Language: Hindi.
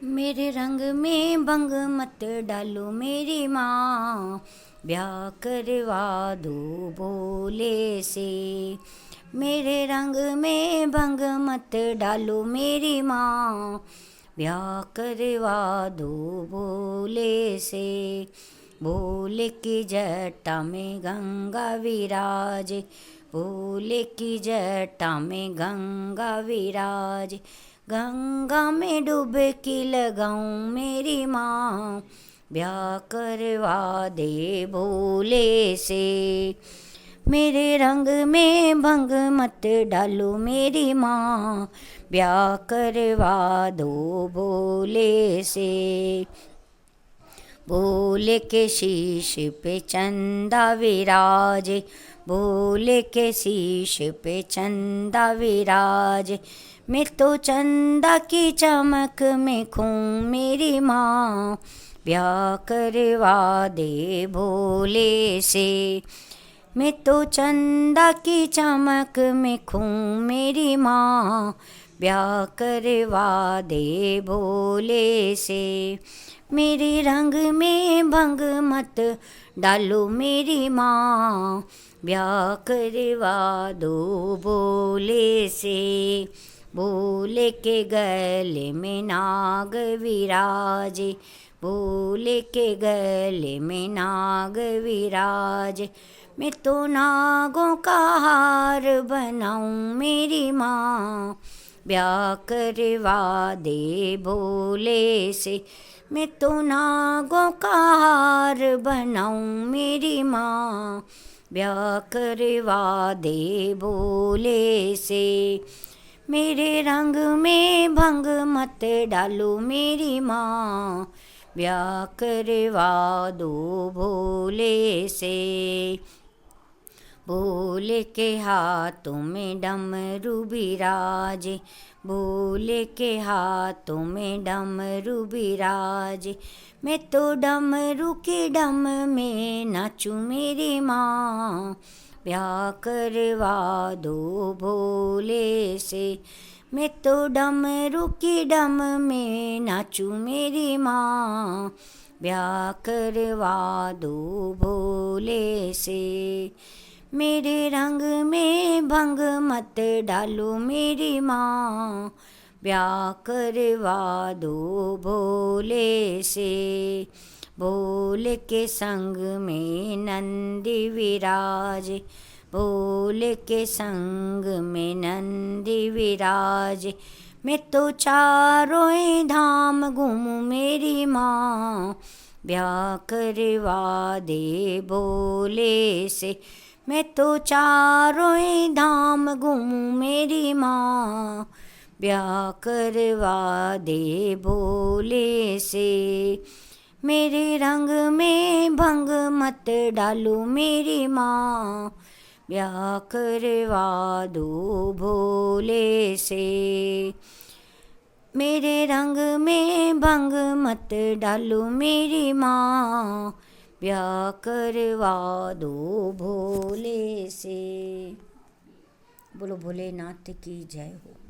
मेरे रंग में भंग मत डालो मेरी माँ, ब्याह करवा दो भोले से। मेरे रंग में भंग मत डालो मेरी माँ, ब्याह करवा दो भोले से। भोले की जटा में गंगा विराजे, भोले की जटा में गंगा विराजे। गंगा में डुबकी लगाऊं मेरी माँ, ब्याह करवा दे भोले से। मेरे रंग में भंग मत डालो मेरी माँ, ब्याह करवा दो भोले से। भोले के शीश पे चंदा विराजे, भोले के शीश पे चंदा विराजे। मैं तो चंदा की चमक में खूँ मेरी माँ, ब्याह करवा दे भोले से। मैं तो चंदा की चमक में खूँ मेरी माँ, ब्याह करवा दे भोले से। मेरे रंग में भंग मत डालो मेरी माँ, ब्याह करवा दो भोले से। भोले के गले में नाग विराजे, भोले के गले में नाग विराजे। मैं तो नागों का हार बनाऊं मेरी माँ, ब्याह करवा दे भोले से। मैं तो नागों का हार बनाऊं मेरी माँ, ब्याह करवा दे भोले से। मेरे रंग में भंग मत डालो मेरी माँ, ब्याह करवा दो भोले से। भोले के हाथों में डमरू बिराजे, भोले के हाथों में डमरू बिराजे। मैं तो डमरू के डम में नाचूं मेरी माँ, ब्याह करवा दो भोले से। मैं तो डमरू की डम में नाचूं मेरी माँ, ब्याह करवा दो भोले से। मेरे रंग में भंग मत डालो मेरी माँ, ब्याह करवा दो भोले से। भोले के संग में नंदी विराजे, भोले के संग में नंदी विराजे। मैं तो चारों ही धाम घूमूं मेरी माँ, ब्याह करवा दे भोले से। मैं तो चारों ही धाम घूमूं मेरी माँ, ब्याह करवा दे भोले से। मेरे रंग में भंग मत डालो मेरी माँ, ब्याह करवा दो भोले से। मेरे रंग में भंग मत डालो मेरी माँ, ब्याह करवा दो भोले से। बोलो भोलेनाथ की जय हो।